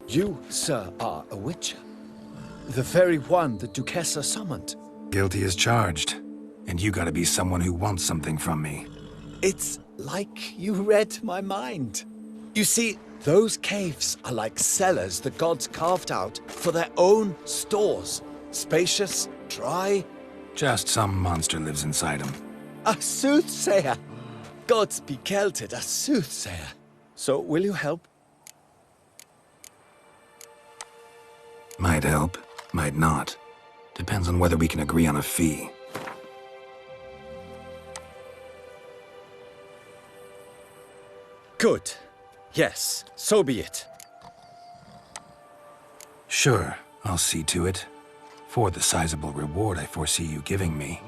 You, sir, are a witcher. The very one the Duchessa summoned. Guilty as charged. And you gotta be someone who wants something from me. It's like you read my mind. You see, those caves are like cellars the gods carved out for their own stores. Spacious, dry. Just some monster lives inside them. A soothsayer. Gods be kelted, a soothsayer. So, will you help? Might help, might not. Depends on whether we can agree on a fee. Good. Yes, so be it. Sure, I'll see to it. For the sizable reward I foresee you giving me.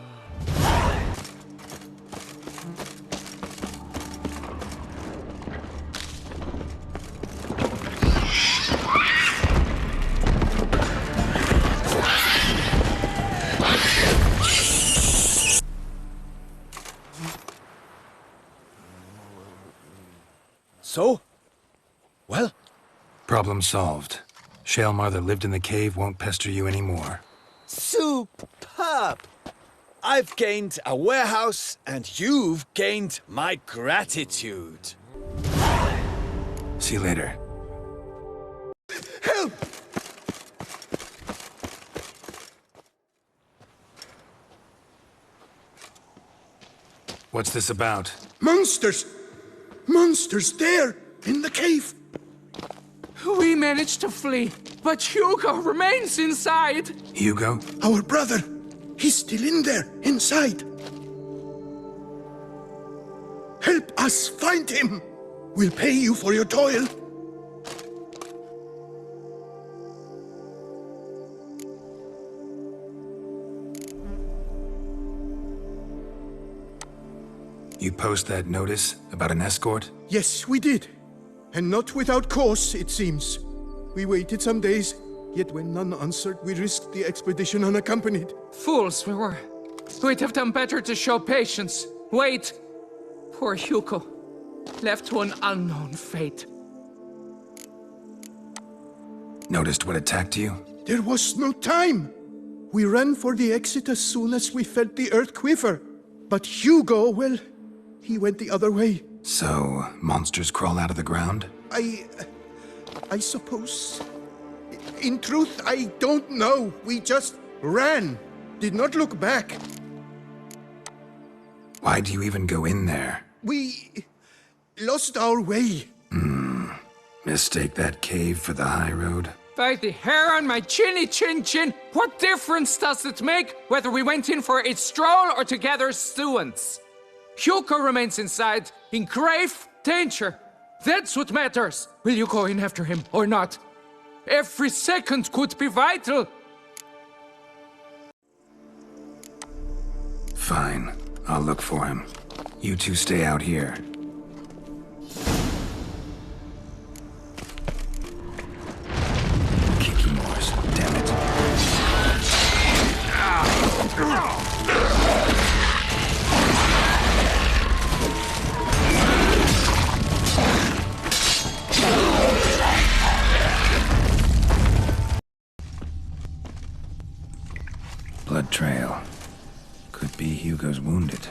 So? Well? Problem solved. Shaelmar that lived in the cave won't pester you anymore. Superb! I've gained a warehouse, and you've gained my gratitude. See you later. Help! What's this about? Monsters! Monsters there, in the cave! We managed to flee, but Hugo remains inside! Hugo? Our brother! He's still in there, inside! Help us find him! We'll pay you for your toil! You post that notice about an escort? Yes, we did. And not without cause, it seems. We waited some days, yet when none answered, we risked the expedition unaccompanied. Fools we were. We'd have done better to show patience. Wait! Poor Hugo. Left to an unknown fate. Noticed what attacked you? There was no time! We ran for the exit as soon as we felt the earth quiver. But Hugo, well, he went the other way. So, monsters crawl out of the ground? I suppose... In truth, I don't know. We just ran. Did not look back. Why do you even go in there? We... lost our way. Mistake that cave for the high road? By the hair on my chinny chin chin, what difference does it make whether we went in for a stroll or to gather students? Hugo remains inside, in grave danger. That's what matters. Will you go in after him or not? Every second could be vital. Fine. I'll look for him. You two stay out here. Kikimores, damn it. Blood trail. Could be Hugo's wounded.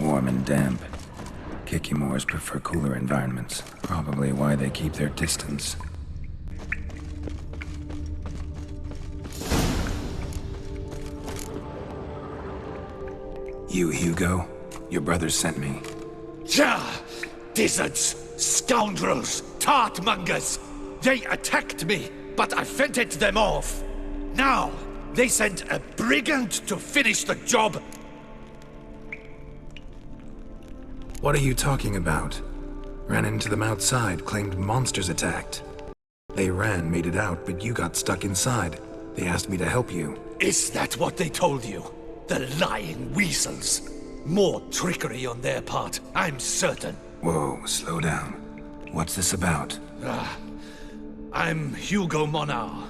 Warm and damp. Kikimores prefer cooler environments. Probably why they keep their distance. You, Hugo? Your brother sent me. Ja! Dizzards! Scoundrels! Tartmongers! They attacked me, but I fended them off. Now, they sent a brigand to finish the job. What are you talking about? Ran into them outside, claimed monsters attacked. They ran, made it out, but you got stuck inside. They asked me to help you. Is that what they told you? The lying weasels. More trickery on their part, I'm certain. Whoa, slow down. What's this about? I'm Hugo Monar.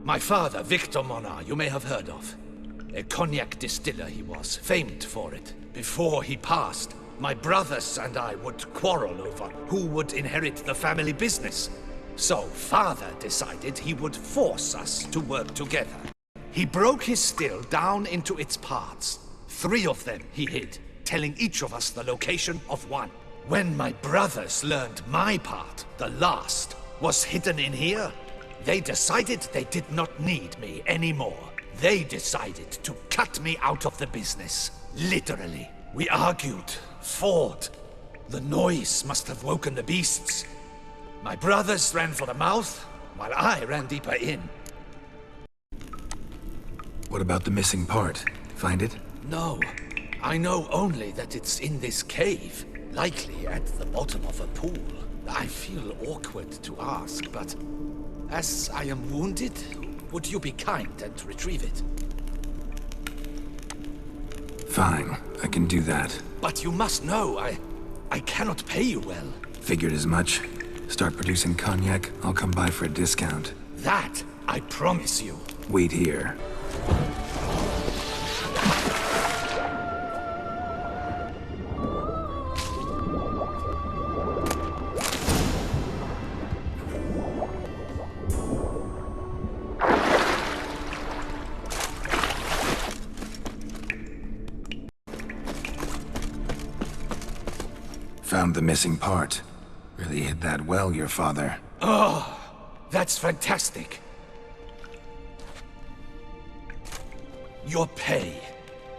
My father, Victor Monar, you may have heard of. A cognac distiller he was, famed for it. Before he passed, my brothers and I would quarrel over who would inherit the family business. So Father decided he would force us to work together. He broke his still down into its parts. 3 of them he hid, telling each of us the location of one. When my brothers learned my part, the last, was hidden in here, they decided they did not need me anymore. They decided to cut me out of the business. Literally. We argued, fought. The noise must have woken the beasts. My brothers ran for the mouth, while I ran deeper in. What about the missing part? Find it? No. I know only that it's in this cave, likely at the bottom of a pool. I feel awkward to ask, but as I am wounded, would you be kind and retrieve it? Fine, I can do that. But you must know, I cannot pay you well. Figured as much. Start producing cognac, I'll come by for a discount. That, I promise you. Wait here. Found the missing part. Really hid that well, your father. Oh, that's fantastic. Your pay.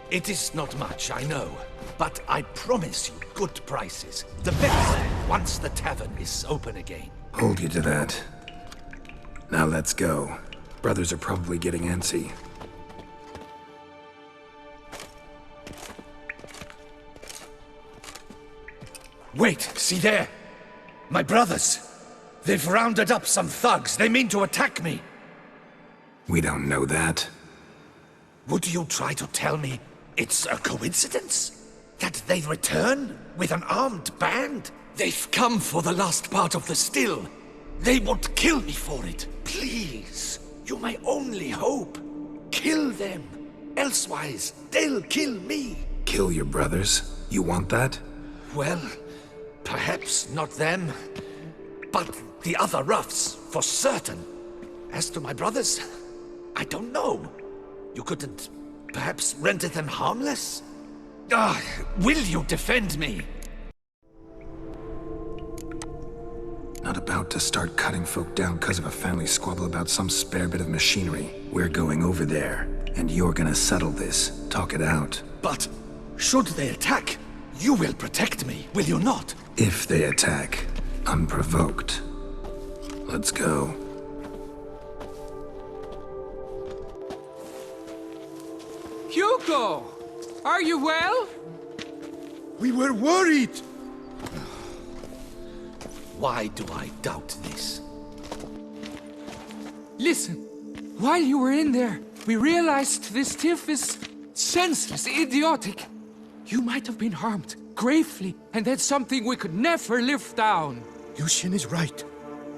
It is not much, I know. But I promise you good prices. The best, once the tavern is open again. Hold you to that. Now let's go. Brothers are probably getting antsy. Wait, see there? My brothers. They've rounded up some thugs. They mean to attack me. We don't know that. Would you try to tell me it's a coincidence? That they return with an armed band? They've come for the last part of the still. They won't kill me for it. Please, you're my only hope. Kill them. Elsewise, they'll kill me. Kill your brothers? You want that? Well, perhaps not them, but the other roughs, for certain. As to my brothers, I don't know. You couldn't perhaps render them harmless? Will you defend me? Not about to start cutting folk down because of a family squabble about some spare bit of machinery. We're going over there, and you're gonna settle this. Talk it out. But should they attack, you will protect me, will you not? If they attack, unprovoked. Let's go. Hugo! Are you well? We were worried. Why do I doubt this? Listen, while you were in there, we realized this tiff is senseless, idiotic. You might have been harmed, gravely, and that's something we could never live down. Yushin is right.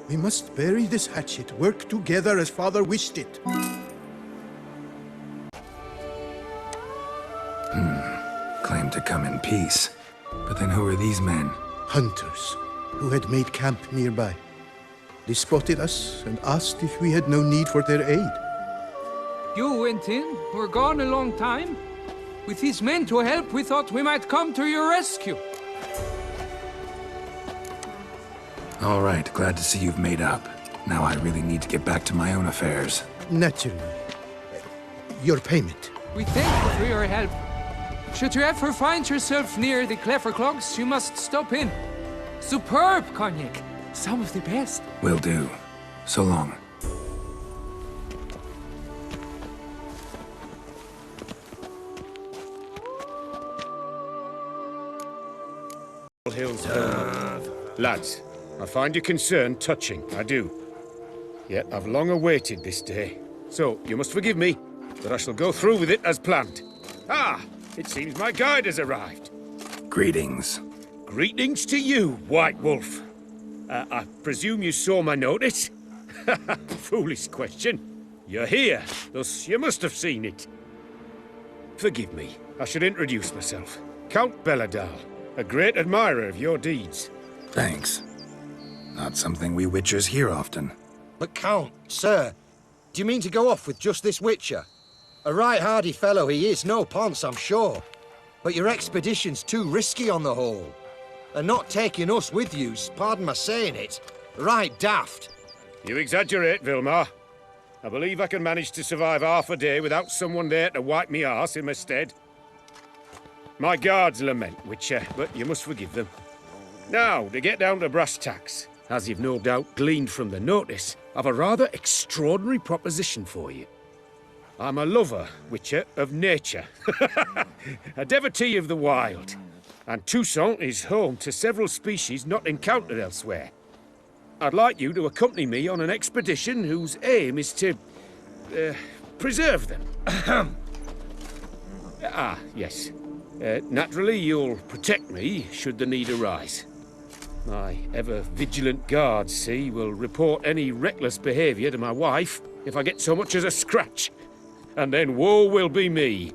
We must bury this hatchet, work together as Father wished it. Claim to come in peace. But then who are these men? Hunters, who had made camp nearby. They spotted us and asked if we had no need for their aid. You went in, were gone a long time. With these men to help, we thought we might come to your rescue. All right, glad to see you've made up. Now I really need to get back to my own affairs. Naturally. Your payment. We thank you for your help. Should you ever find yourself near the Clever Clogs, you must stop in. Superb cognac. Some of the best. Will do. So long. Hills Lads, I find your concern touching, I do. Yet I've long awaited this day. So, you must forgive me, but I shall go through with it as planned. Ah! It seems my guide has arrived. Greetings. Greetings to you, White Wolf. I presume you saw my notice? Foolish question. You're here, thus you must have seen it. Forgive me, I should introduce myself. Count Belladal, a great admirer of your deeds. Thanks. Not something we Witchers hear often. But Count, sir, do you mean to go off with just this Witcher? A right hardy fellow he is, no ponce, I'm sure. But your expedition's too risky on the whole. And not taking us with you's, pardon my saying it, right daft. You exaggerate, Vilmar. I believe I can manage to survive half a day without someone there to wipe me arse in my stead. My guards lament, Witcher, but you must forgive them. Now, to get down to brass tacks, as you've no doubt gleaned from the notice, I've a rather extraordinary proposition for you. I'm a lover, Witcher, of nature. A devotee of the wild. And Toussaint is home to several species not encountered elsewhere. I'd like you to accompany me on an expedition whose aim is to... preserve them. Yes. Naturally, you'll protect me should the need arise. My ever-vigilant guards, see, will report any reckless behaviour to my wife if I get so much as a scratch. And then woe will be me.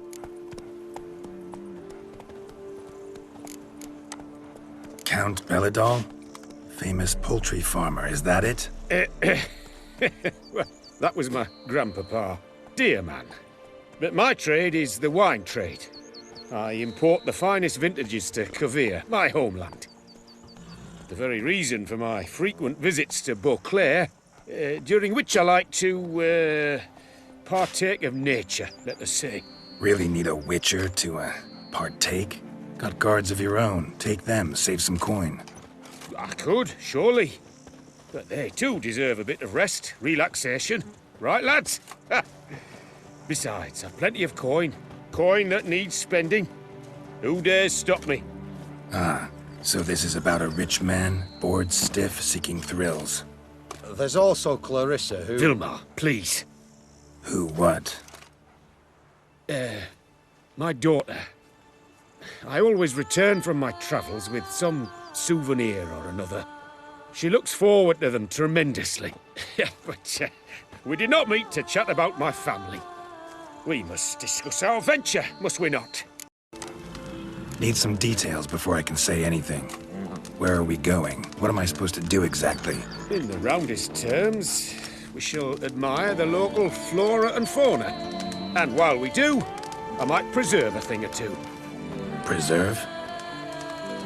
Count Belladol? Famous poultry farmer, is that it? Well, that was my grandpapa. Dear man. But my trade is the wine trade. I import the finest vintages to Cavere, my homeland. The very reason for my frequent visits to Beauclair, during which I like to, partake of nature, let us say. Really need a Witcher to, partake? Got guards of your own. Take them, save some coin. I could, surely. But they too deserve a bit of rest, relaxation. Right, lads? Besides, I've plenty of coin. Coin that needs spending. Who dares stop me? Ah, so this is about a rich man, bored stiff, seeking thrills. There's also Clarissa, who... Vilmar, please. Who what? My daughter. I always return from my travels with some souvenir or another. She looks forward to them tremendously. But we did not meet to chat about my family. We must discuss our venture, must we not? Need some details before I can say anything. Where are we going? What am I supposed to do exactly? In the roundest terms, we shall admire the local flora and fauna. And while we do, I might preserve a thing or two. Preserve?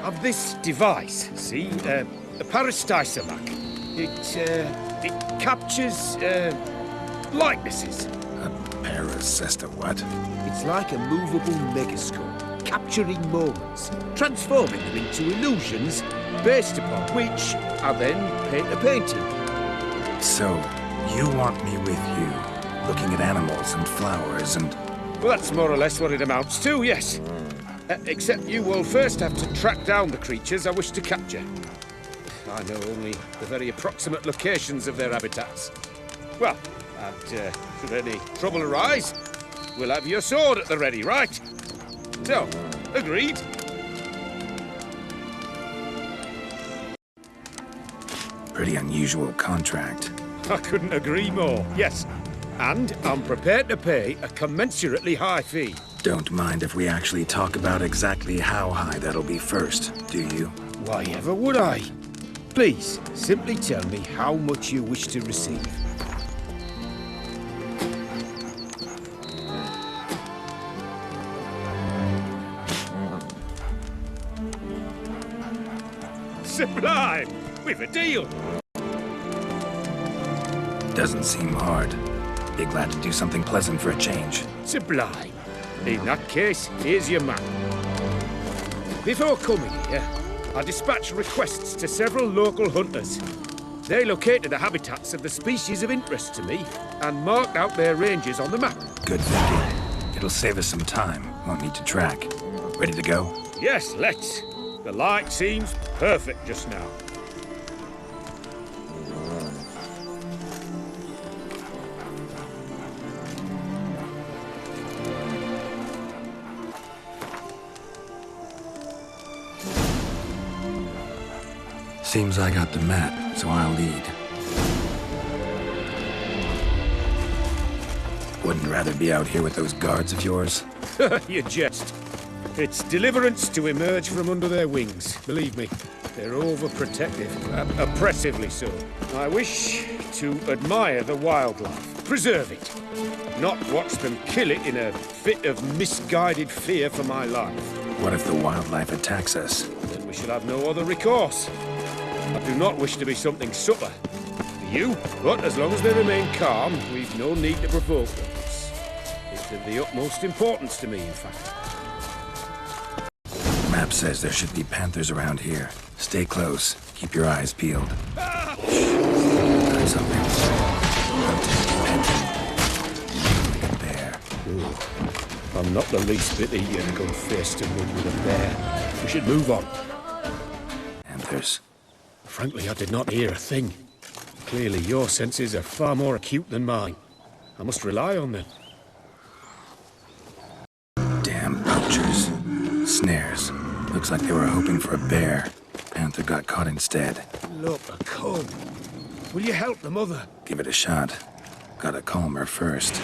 Of this device, see? A parastysamac. It captures, likenesses. Paracesta what? It's like a movable megascope, capturing moments, transforming them into illusions, based upon which I then paint a painting. So, you want me with you, looking at animals and flowers and... Well, that's more or less what it amounts to, yes. Except you will first have to track down the creatures I wish to capture. I know only the very approximate locations of their habitats. Well, and should any trouble arise, we'll have your sword at the ready, right? So, agreed? Pretty unusual contract. I couldn't agree more, yes. And I'm prepared to pay a commensurately high fee. Don't mind if we actually talk about exactly how high that'll be first, do you? Why ever would I? Please, simply tell me how much you wish to receive. Sublime! We've a deal! Doesn't seem hard. Be glad to do something pleasant for a change. Sublime. In that case, here's your map. Before coming here, I dispatched requests to several local hunters. They located the habitats of the species of interest to me and marked out their ranges on the map. Good thinking. It'll save us some time. Won't need to track. Ready to go? Yes, let's. The light seems perfect just now. Seems I got the map, so I'll lead. Wouldn't rather be out here with those guards of yours? You jest. It's deliverance to emerge from under their wings. Believe me, they're overprotective, oppressively so. I wish to admire the wildlife, preserve it, not watch them kill it in a fit of misguided fear for my life. What if the wildlife attacks us? Then we shall have no other recourse. I do not wish to be something subtler to you, but as long as they remain calm, we've no need to provoke them. It's of the utmost importance to me, in fact. Map says there should be panthers around here. Stay close. Keep your eyes peeled. Heard something. Like a bear. Ooh. I'm not the least bit eager to go face to move with a bear. We should move on. Panthers. Frankly, I did not hear a thing. Clearly, your senses are far more acute than mine. I must rely on them. Damn poachers. Snares. Looks like they were hoping for a bear. Panther got caught instead. Look, a cub. Will you help the mother? Give it a shot. Gotta calm her first.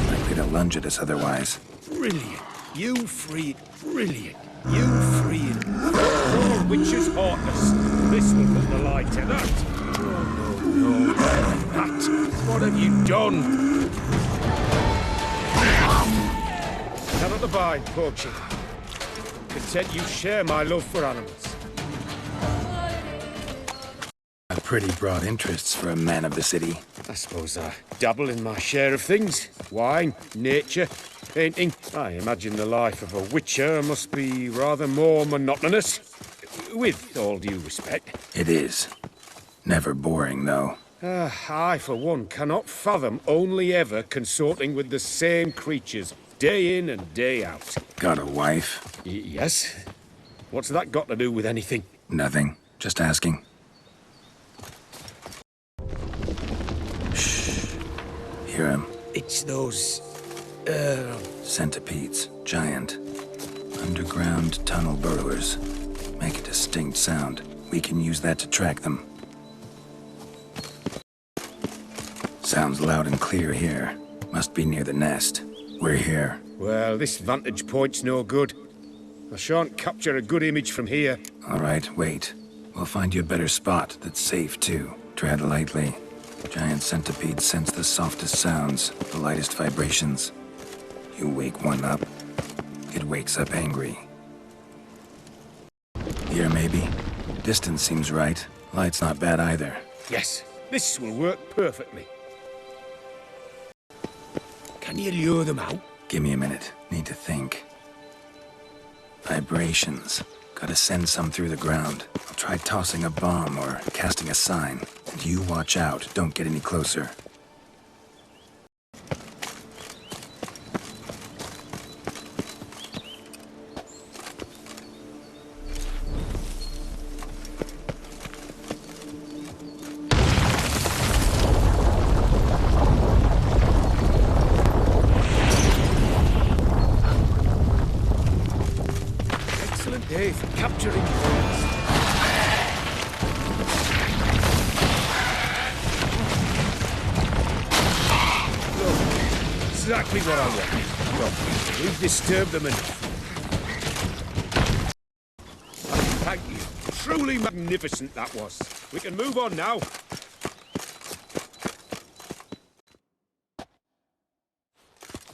Likely to lunge at us otherwise. Brilliant. You freed. Brilliant. You freed. Poor witch's heartless. This will put the light to that. Oh, no. That. What have you done? Cannot abide poaching. Content you share my love for animals. A pretty broad interests for a man of the city. I suppose I dabble in my share of things. Wine, nature, painting. I imagine the life of a witcher must be rather more monotonous. With all due respect. It is. Never boring, though. I, for one, cannot fathom only ever consorting with the same creatures, day in and day out. Got a wife? Yes? What's that got to do with anything? Nothing. Just asking. Shh. Hear him. It's those... Centipedes. Giant. Underground tunnel burrowers. Make a distinct sound. We can use that to track them. Sounds loud and clear here. Must be near the nest. We're here. Well, this vantage point's no good. I shan't capture a good image from here. All right, wait. We'll find you a better spot that's safe, too. Tread lightly. Giant centipedes sense the softest sounds, the lightest vibrations. You wake one up, it wakes up angry. Here, maybe? Distance seems right. Light's not bad either. Yes, this will work perfectly. Can you lure them out? Give me a minute. Need to think. Vibrations. Gotta send some through the ground. I'll try tossing a bomb or casting a sign. And you watch out. Don't get any closer. Day for capturing birds. Look, exactly what I want. Look, we've disturbed them enough. Thank you. Truly magnificent that was. We can move on now.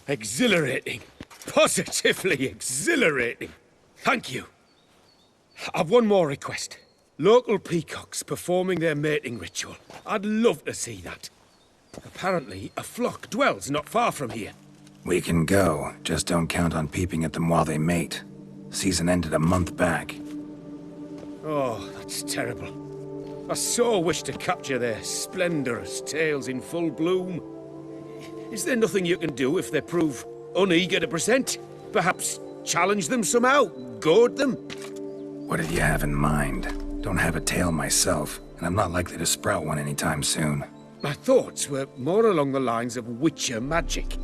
Exhilarating. Positively exhilarating. Thank you. I've one more request. Local peacocks performing their mating ritual. I'd love to see that. Apparently, a flock dwells not far from here. We can go. Just don't count on peeping at them while they mate. Season ended a month back. Oh, that's terrible. I so wish to capture their splendorous tails in full bloom. Is there nothing you can do if they prove uneager to present? Perhaps challenge them somehow? Goad them? What did you have in mind? Don't have a tail myself, and I'm not likely to sprout one anytime soon. My thoughts were more along the lines of witcher magic.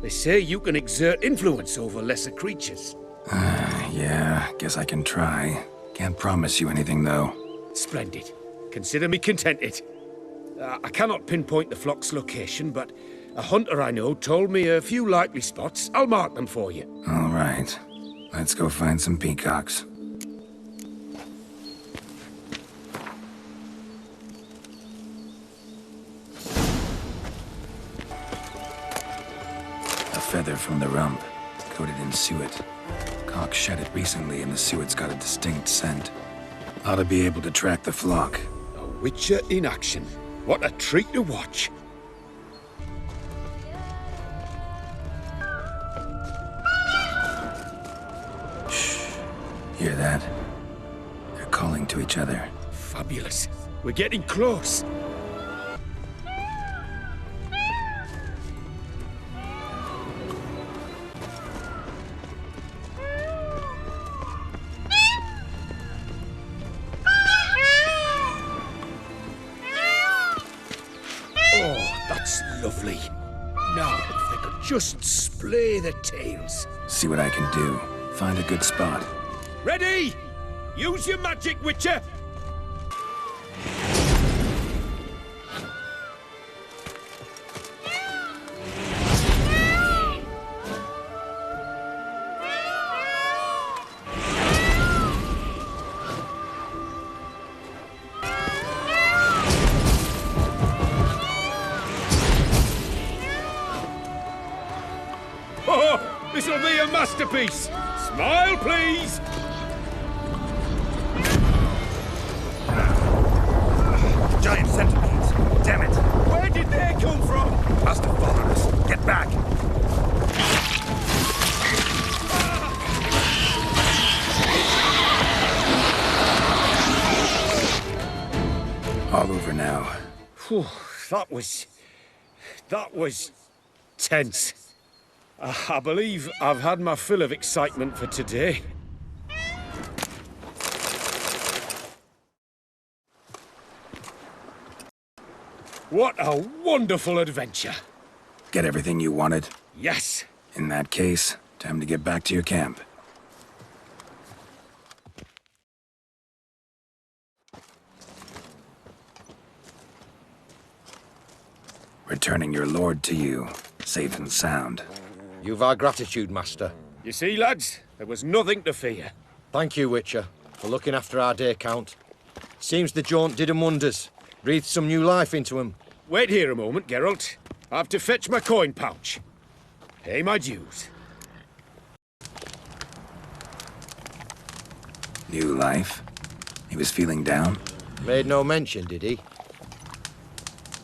They say you can exert influence over lesser creatures. Yeah, guess I can try. Can't promise you anything, though. Splendid. Consider me contented. I cannot pinpoint the flock's location, but a hunter I know told me a few likely spots. I'll mark them for you. All right. Let's go find some peacocks. A feather from the rump, coated in suet. Cock shed it recently and the suet's got a distinct scent. Ought to be able to track the flock. A witcher in action. What a treat to watch. Hear that? They're calling to each other. Fabulous. We're getting close. Oh, that's lovely. Now, if they could just splay their tails. See what I can do. Find a good spot. Ready? Use your magic, Witcher! Oh, this'll be a masterpiece! Smile, please! Giant centipedes! Damn it! Where did they come from? Must have followed us. Get back! All over now. Whew, that was tense. I believe I've had my fill of excitement for today. What a wonderful adventure! Get everything you wanted? Yes! In that case, time to get back to your camp. Returning your lord to you, safe and sound. You've our gratitude, Master. You see, lads, there was nothing to fear. Thank you, Witcher, for looking after our day count. Seems the jaunt did 'em wonders. Breathed some new life into 'em. Wait here a moment, Geralt. I have to fetch my coin pouch. Pay my dues. New life? He was feeling down? Made no mention, did he?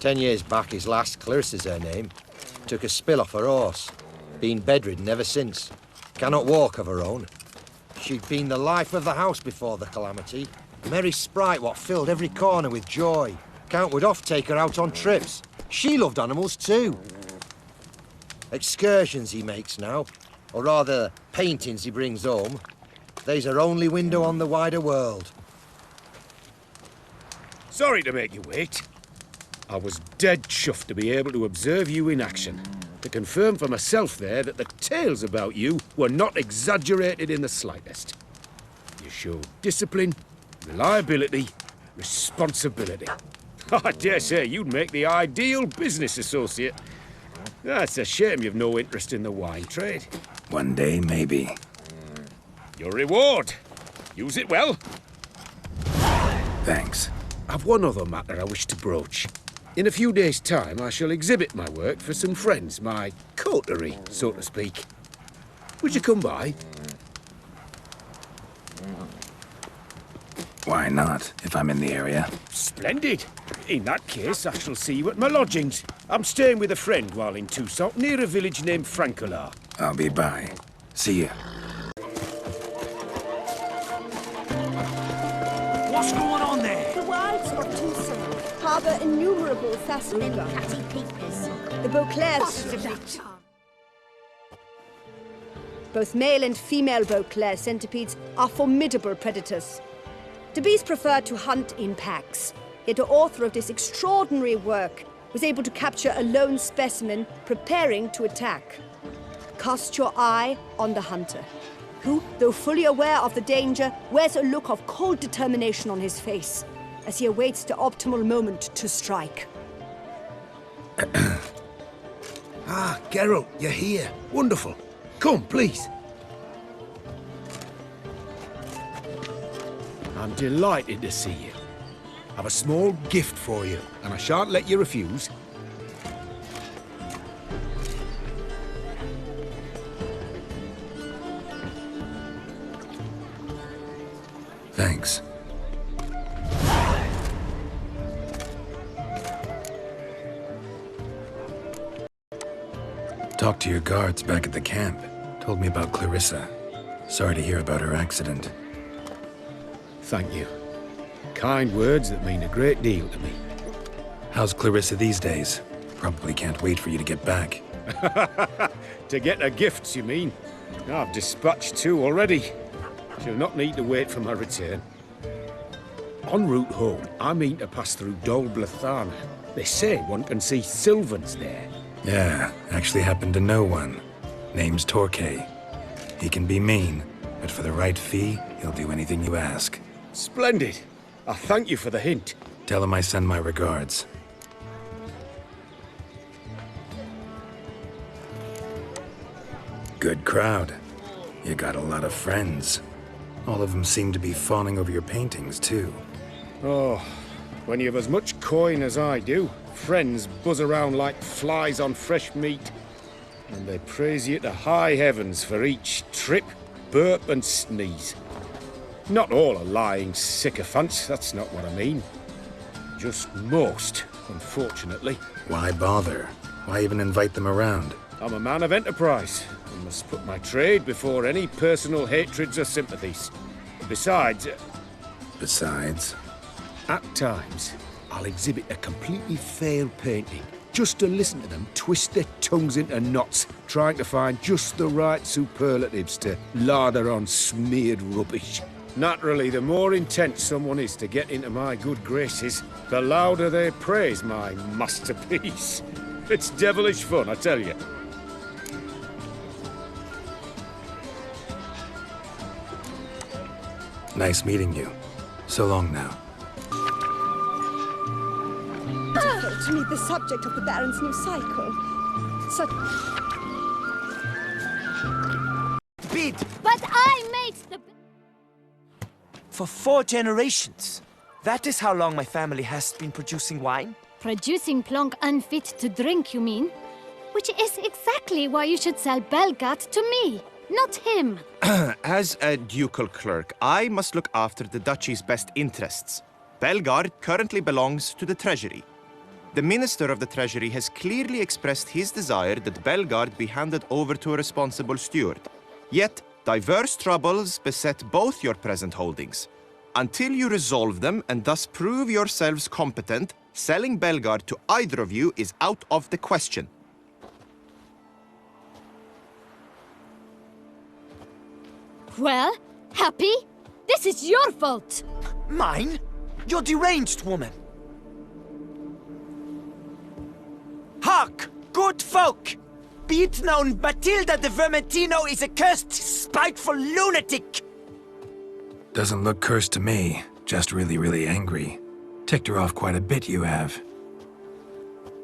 10 years back, his lass, Clarissa's her name, took a spill off her horse. Been bedridden ever since. Cannot walk of her own. She'd been the life of the house before the calamity. Merry sprite what filled every corner with joy. Count would oft take her out on trips. She loved animals too. Excursions he makes now, or rather, paintings he brings home. They's her only window on the wider world. Sorry to make you wait. I was dead chuffed to be able to observe you in action. To confirm for myself there that the tales about you were not exaggerated in the slightest. You showed discipline, reliability, responsibility. I dare say you'd make the ideal business associate. That's a shame you've no interest in the wine trade. One day, maybe. Your reward. Use it well. Thanks. I've one other matter I wish to broach. In a few days' time, I shall exhibit my work for some friends, my coterie, so to speak. Would you come by? Why not, if I'm in the area? Splendid. In that case, I shall see you at my lodgings. I'm staying with a friend while in Toussaint, near a village named Francola. I'll be by. See ya. What's going on there? The wilds of Toussaint harbour innumerable Thassaruga. Catty peepers. The Beauclairs. Both male and female Beauclair centipedes are formidable predators. The bees prefer to hunt in packs, yet the author of this extraordinary work was able to capture a lone specimen preparing to attack. Cast your eye on the hunter, who, though fully aware of the danger, wears a look of cold determination on his face as he awaits the optimal moment to strike. Ah, Geralt, you're here. Wonderful. Come, please. I'm delighted to see you. I've a small gift for you, and I shan't let you refuse. Thanks. Talked to your guards back at the camp. Told me about Clarissa. Sorry to hear about her accident. Thank you. Kind words that mean a great deal to me. How's Clarissa these days? Probably can't wait for you to get back. To get her gifts, you mean? I've dispatched 2 already. She'll not need to wait for my return. En route home, I mean to pass through Dol Blathana. They say one can see Sylvans there. Yeah, actually happen to know one. Name's Torquay. He can be mean, but for the right fee, he'll do anything you ask. Splendid. I thank you for the hint. Tell him I send my regards. Good crowd. You got a lot of friends. All of them seem to be fawning over your paintings, too. Oh, when you have as much coin as I do, friends buzz around like flies on fresh meat. And they praise you to high heavens for each trip, burp and sneeze. Not all are lying sycophants, that's not what I mean. Just most, unfortunately. Why bother? Why even invite them around? I'm a man of enterprise. I must put my trade before any personal hatreds or sympathies. Besides... Besides? At times, I'll exhibit a completely failed painting, just to listen to them twist their tongues into knots, trying to find just the right superlatives to lather on smeared rubbish. Naturally, the more intent someone is to get into my good graces, the louder they praise my masterpiece. It's devilish fun, I tell you. Nice meeting you. So long now. Difficult to meet the subject of the Baron's new cycle. Bid But I made the... for 4 generations. That is how long my family has been producing wine. Producing plonk unfit to drink, you mean? Which is exactly why you should sell Belgat to me, not him. As a ducal clerk, I must look after the duchy's best interests. Belgard currently belongs to the treasury. The Minister of the Treasury has clearly expressed his desire that Belgard be handed over to a responsible steward. Yet, diverse troubles beset both your present holdings. Until you resolve them and thus prove yourselves competent, selling Belgard to either of you is out of the question. Well, happy? This is your fault. Mine? You're deranged, woman. Hark, good folk! Be it known, Matilda de Vermentino is a cursed, spiteful lunatic! Doesn't look cursed to me. Just really, really angry. Ticked her off quite a bit, you have.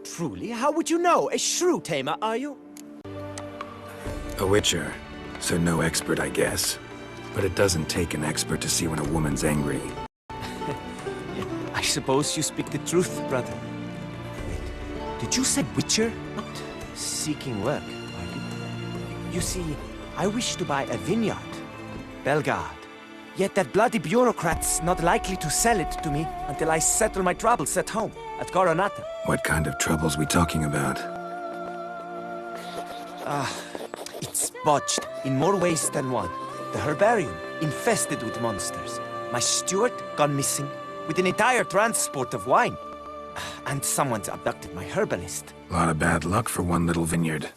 Truly? How would you know? A shrew tamer, are you? A witcher, so no expert, I guess. But it doesn't take an expert to see when a woman's angry. I suppose you speak the truth, brother. Wait, did you say witcher? Not seeking work, are you? You see, I wish to buy a vineyard. Belgard. Yet that bloody bureaucrat's not likely to sell it to me until I settle my troubles at home, at Coronata. What kind of troubles we talking about? It's botched in more ways than one. The herbarium, infested with monsters. My steward, gone missing, with an entire transport of wine. And someone's abducted my herbalist. A lot of bad luck for one little vineyard.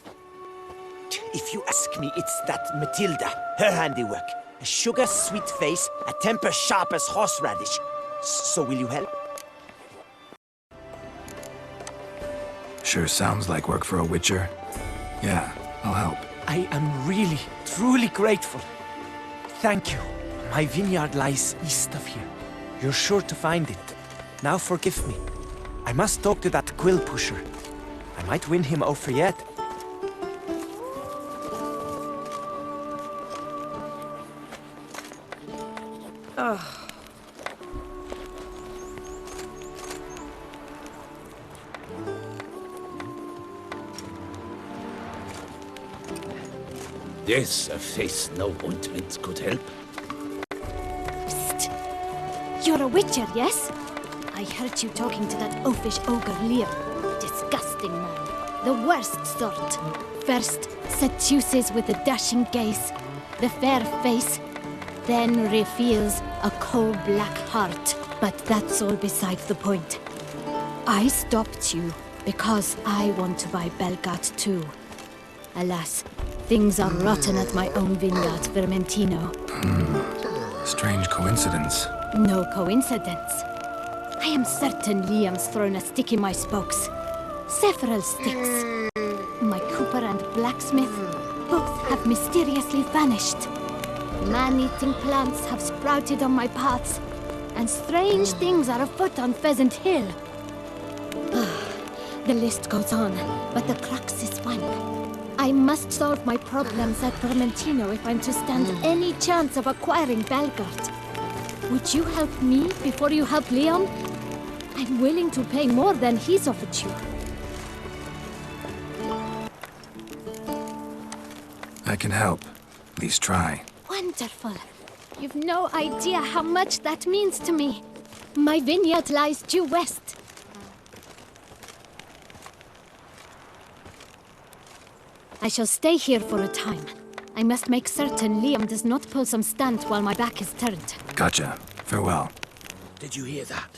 If you ask me, it's that Matilda, her handiwork. A sugar-sweet face, a temper sharp as horseradish. So will you help? Sure sounds like work for a witcher. Yeah, I'll help. I am really, truly grateful. Thank you. My vineyard lies east of here. You're sure to find it. Now forgive me. I must talk to that quill pusher. I might win him over yet. This face no ointment could help. Psst. You're a witcher, yes? I heard you talking to that oafish ogre Liam. Disgusting man. The worst sort. First, seduces with a dashing gaze, the fair face, then reveals a coal-black heart. But that's all beside the point. I stopped you because I want to buy Belgat too. Alas, things are rotten at my own vineyard, Vermentino. Strange coincidence. No coincidence. I am certain Liam's thrown a stick in my spokes. Several sticks. My cooper and blacksmith both have mysteriously vanished. Man-eating plants have sprouted on my paths, and strange things are afoot on Pheasant Hill. The list goes on, but the crux is one. I must solve my problems at Vermentino if I'm to stand any chance of acquiring Belgard. Would you help me before you help Liam? I'm willing to pay more than he's offered you. I can help. At least try. Wonderful. You've no idea how much that means to me. My vineyard lies due west. I shall stay here for a time. I must make certain Liam does not pull some stunt while my back is turned. Gotcha. Farewell. Did you hear that?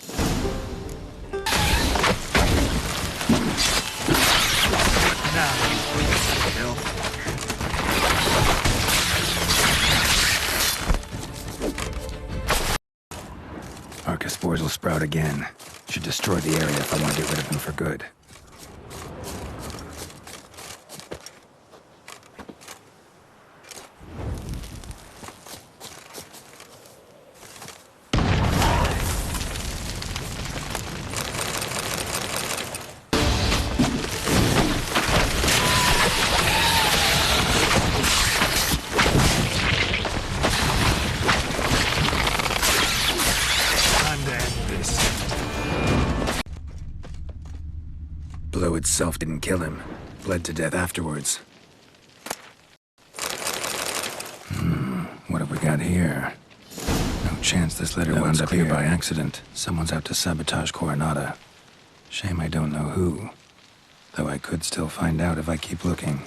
Arca spores will sprout again. Should destroy the area if I want to get rid of them for good. Blow itself didn't kill him. Bled to death afterwards. What have we got here? No chance this letter wound up here by accident. Someone's out to sabotage Coronata. Shame I don't know who. Though I could still find out if I keep looking.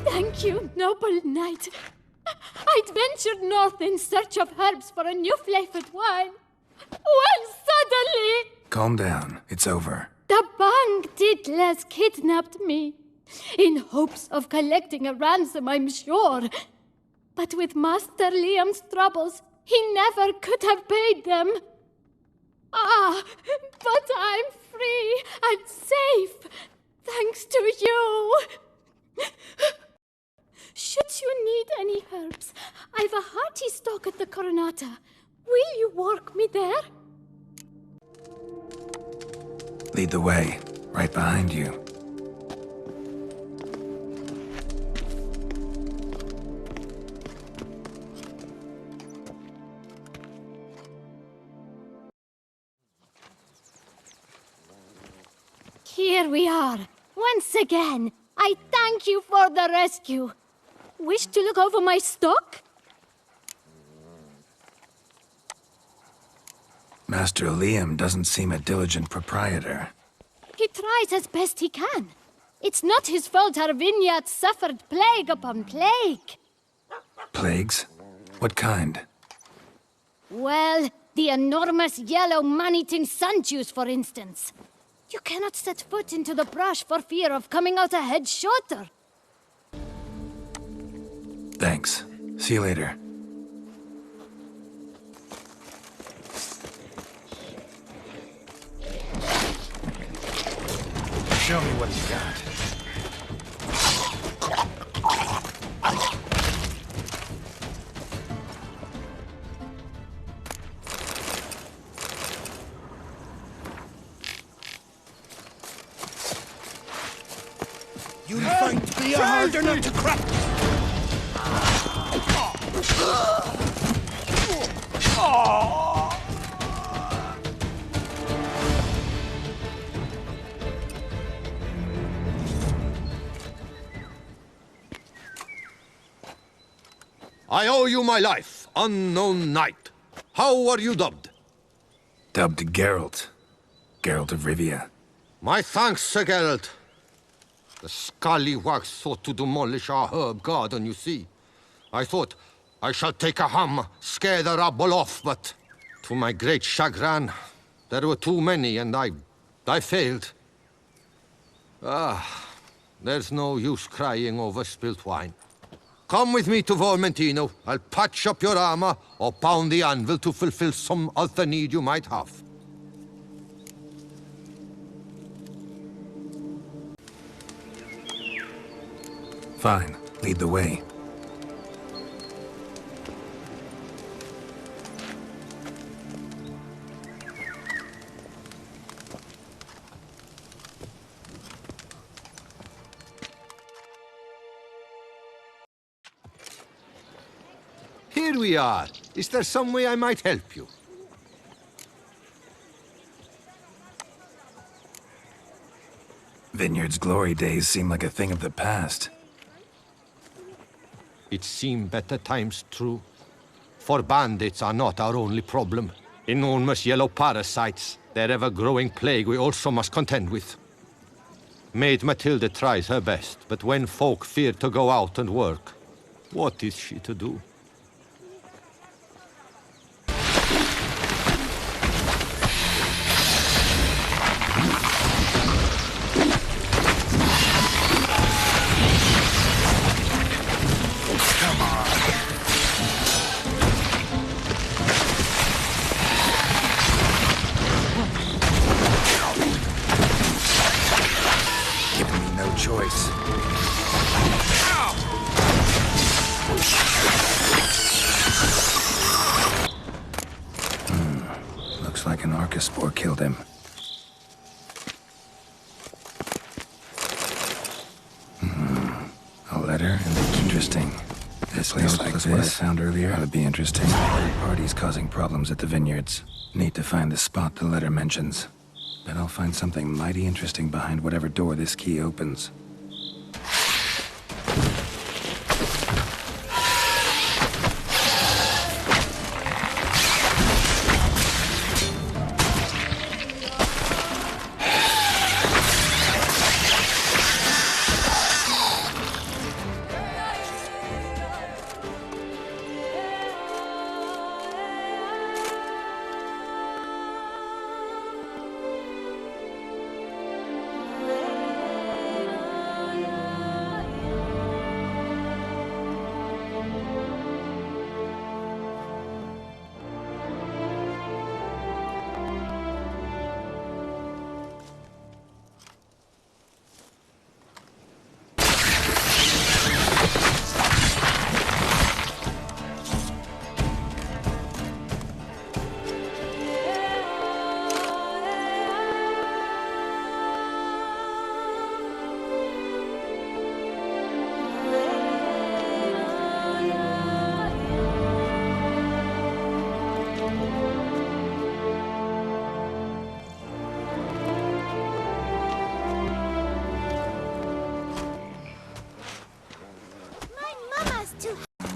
Thank you, noble knight. I'd ventured north in search of herbs for a new flavored wine. When suddenly... Calm down. It's over. the Bang Diddlers kidnapped me. In hopes of collecting a ransom, I'm sure. But with Master Liam's troubles, he never could have paid them. Ah, but I'm free and safe, thanks to you. Should you need any herbs, I've a hearty stock at the Coronata. Will you walk me there? Lead the way. Right behind you. Here we are. Once again, I thank you for the rescue. Wish to look over my stock? Master Liam doesn't seem a diligent proprietor. He tries as best he can. It's not his fault our vineyard suffered plague upon plague. Plagues? What kind? Well, the enormous yellow man-eating sundews, for instance. You cannot set foot into the brush for fear of coming out a head shorter. Thanks. See you later. Show me what you got. You'll find me harder not to crack. I owe you my life, unknown knight. How are you dubbed? Dubbed Geralt. Geralt of Rivia. My thanks, Sir Geralt. The scallywags sought to demolish our herb garden, you see. I thought, I shall take a ham, scare the rabble off, but to my great chagrin, there were too many and I failed. There's no use crying over spilt wine. Come with me to Vermentino. I'll patch up your armor or pound the anvil to fulfill some other need you might have. Fine. Lead the way. Here we are. Is there some way I might help you? Vineyard's glory days seem like a thing of the past. It seem better times, true. For bandits are not our only problem. Enormous yellow parasites, their ever-growing plague we also must contend with. Maid Matilda tries her best, but when folk fear to go out and work, what is she to do? Choice. Looks like an Arcaspore killed him. A letter? Interesting. This looks like what I found earlier. That would be interesting. Parties causing problems at the vineyards. Need to find the spot the letter mentions. Bet I'll find something mighty interesting behind whatever door this key opens.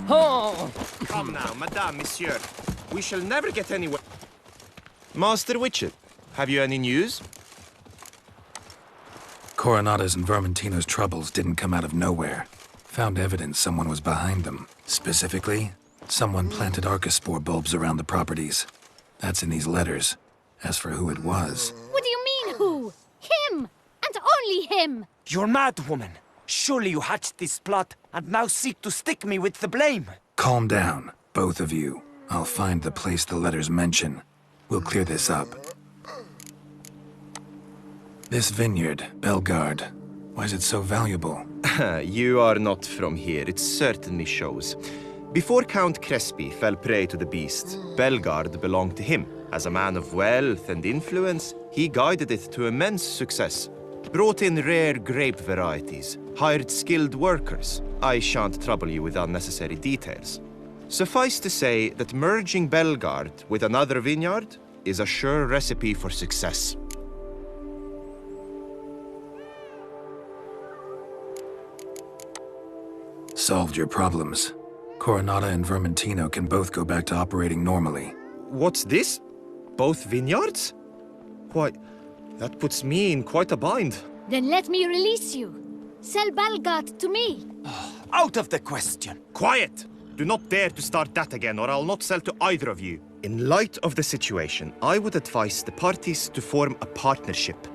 Oh! Come now, madame, monsieur. We shall never get anywhere. Master Witcher, have you any news? Coronada's and Vermentino's troubles didn't come out of nowhere. Found evidence someone was behind them. Specifically, someone planted Archospore bulbs around the properties. That's in these letters. As for who it was... What do you mean, who? Him! And only him! You're mad, woman. Surely you hatched this plot and now seek to stick me with the blame. Calm down, both of you. I'll find the place the letters mention. We'll clear this up. This vineyard, Belgard, why is it so valuable? You are not from here, it certainly shows. Before Count Crespi fell prey to the beast, Belgard belonged to him. As a man of wealth and influence, he guided it to immense success. Brought in rare grape varieties, hired skilled workers. I shan't trouble you with unnecessary details. Suffice to say that merging Belgard with another vineyard is a sure recipe for success. Solved your problems. Coronada and Vermentino can both go back to operating normally. What's this? Both vineyards? Why, that puts me in quite a bind. Then let me release you. Sell Belgard to me. Out of the question. Quiet! Do not dare to start that again, or I'll not sell to either of you. In light of the situation, I would advise the parties to form a partnership.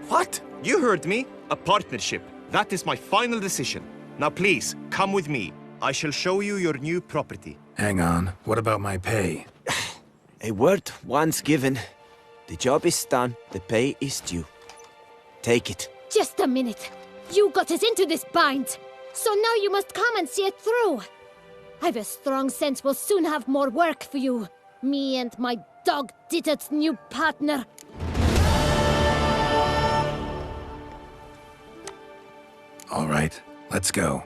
What? You heard me. A partnership. That is my final decision. Now please, come with me. I shall show you your new property. Hang on, what about my pay? A word once given. The job is done, the pay is due. Take it. Just a minute. You got us into this bind. So now you must come and see it through. I've a strong sense we'll soon have more work for you. Me and my dog-titted new partner. All right, let's go.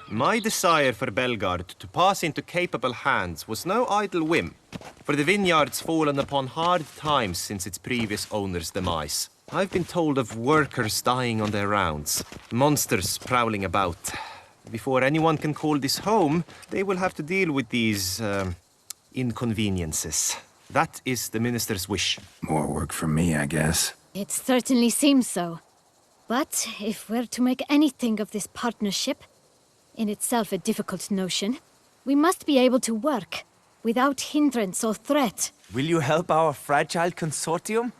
My desire for Belgard to pass into capable hands was no idle whim, for the vineyard's fallen upon hard times since its previous owner's demise. I've been told of workers dying on their rounds, monsters prowling about. Before anyone can call this home, they will have to deal with these, inconveniences. That is the minister's wish. More work for me, I guess. It certainly seems so. But if we're to make anything of this partnership, in itself a difficult notion, we must be able to work without hindrance or threat. Will you help our fragile consortium?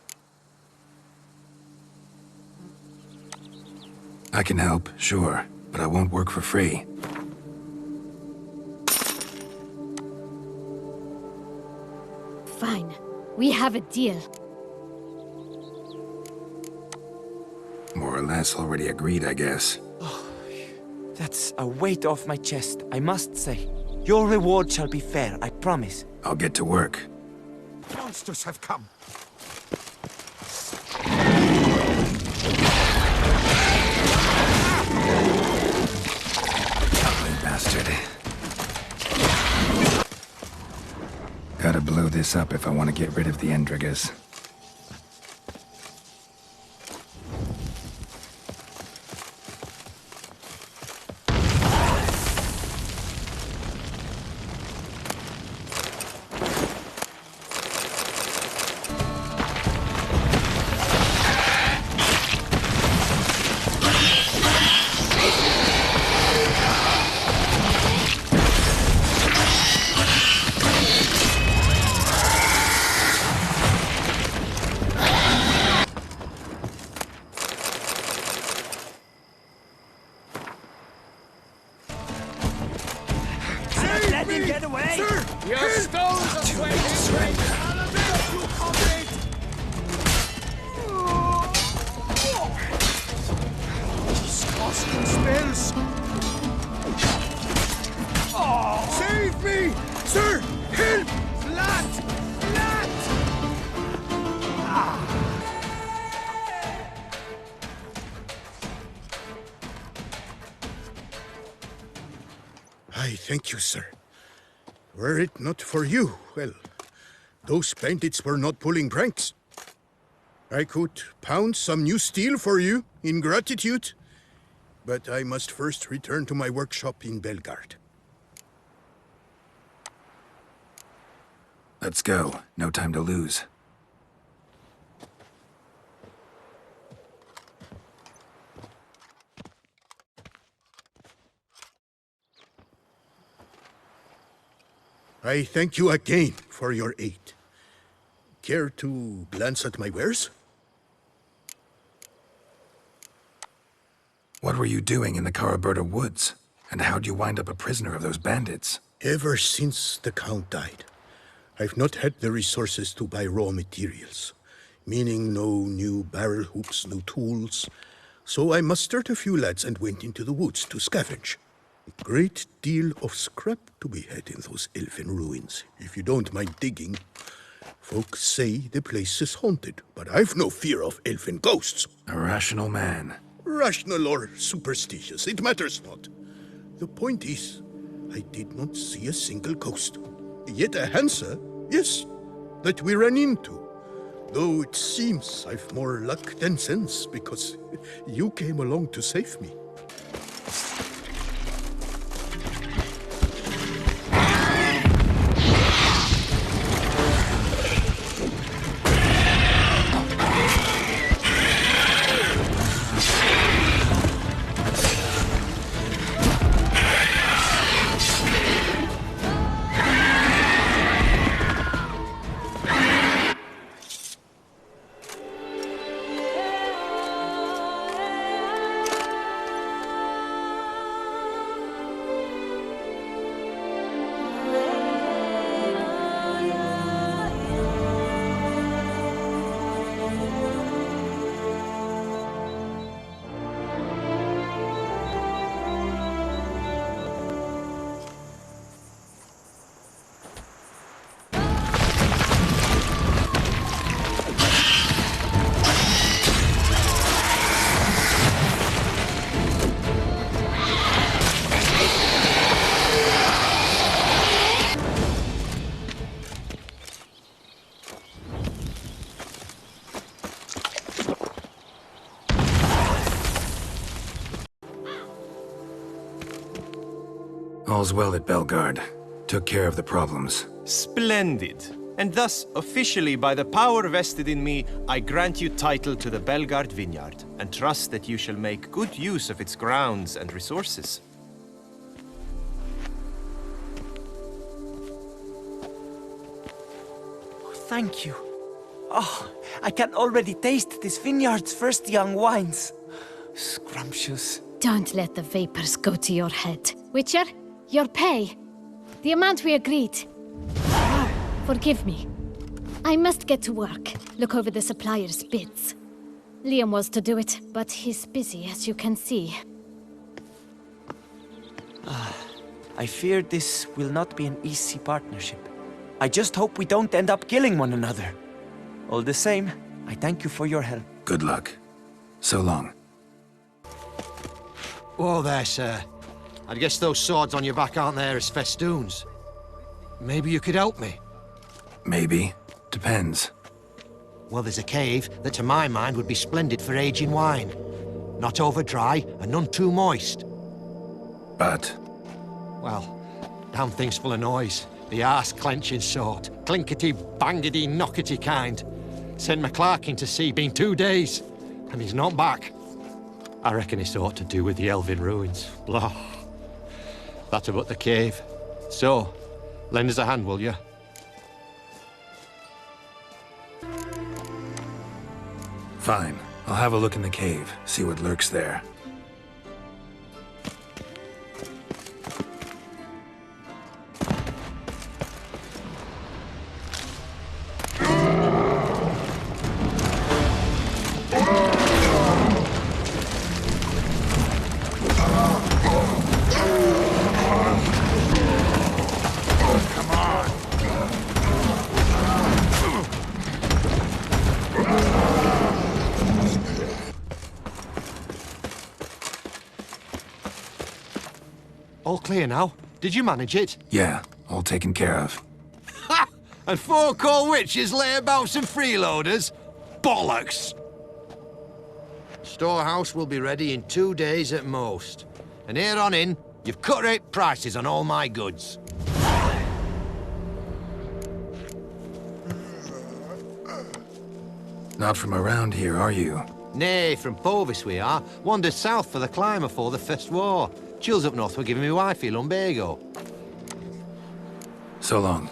I can help, sure, but I won't work for free. Fine. We have a deal. More or less already agreed, I guess. That's a weight off my chest, I must say. Your reward shall be fair, I promise. I'll get to work. Monsters have come. Ugly bastard. Gotta blow this up if I want to get rid of the Endrigas. Let him get away! Sir! Your stones are swaying. Disgusting spells! Save me! Sir! Help! Flat! Flat! I thank you, sir. Were it not for you, well, those bandits were not pulling pranks. I could pound some new steel for you in gratitude, but I must first return to my workshop in Belgard. Let's go. No time to lose. I thank you again for your aid. Care to glance at my wares? What were you doing in the Caraberta woods? And how'd you wind up a prisoner of those bandits? Ever since the Count died, I've not had the resources to buy raw materials, meaning no new barrel hooks, no tools. So I mustered a few lads and went into the woods to scavenge. A great deal of scrap to be had in those elfin ruins, if you don't mind digging. Folks say the place is haunted, but I've no fear of elfin ghosts. A rational man. Rational or superstitious, it matters not. The point is, I did not see a single ghost. Yet a Hansa, yes, that we ran into. Though it seems I've more luck than sense, because you came along to save me. All's well at Belgard. Took care of the problems. Splendid. And thus, officially by the power vested in me, I grant you title to the Belgard vineyard, and trust that you shall make good use of its grounds and resources. Thank you. Oh, I can already taste this vineyard's first young wines. Scrumptious. Don't let the vapors go to your head. Witcher, your pay. The amount we agreed. Forgive me. I must get to work. Look over the supplier's bids. Liam was to do it, but he's busy, as you can see. I fear this will not be an easy partnership. I just hope we don't end up killing one another. All the same, I thank you for your help. Good luck. So long. Whoa there, sir. I guess those swords on your back aren't there as festoons. Maybe you could help me? Maybe. Depends. Well, there's a cave that to my mind would be splendid for aging wine. Not over dry and none too moist. But? Well, damn thing's full of noise. The arse-clenching sort. Clinkety, bangety, knockety kind. Sent McClark in to sea, been 2 days. And he's not back. I reckon it's ought to do with the elven ruins. Blah. That's about the cave. So, lend us a hand, will you? Fine. I'll have a look in the cave, see what lurks there. All clear now? Did you manage it? Yeah, all taken care of. Ha! And 4 cold witches layabouts and freeloaders? bollocks! Storehouse will be ready in 2 days at most. And here on in, you've cut rate prices on all my goods. Not from around here, are you? Nay, from Povis we are. Wandered south for the climb afore the First War. Chills up north were giving me wifey lumbago. So long.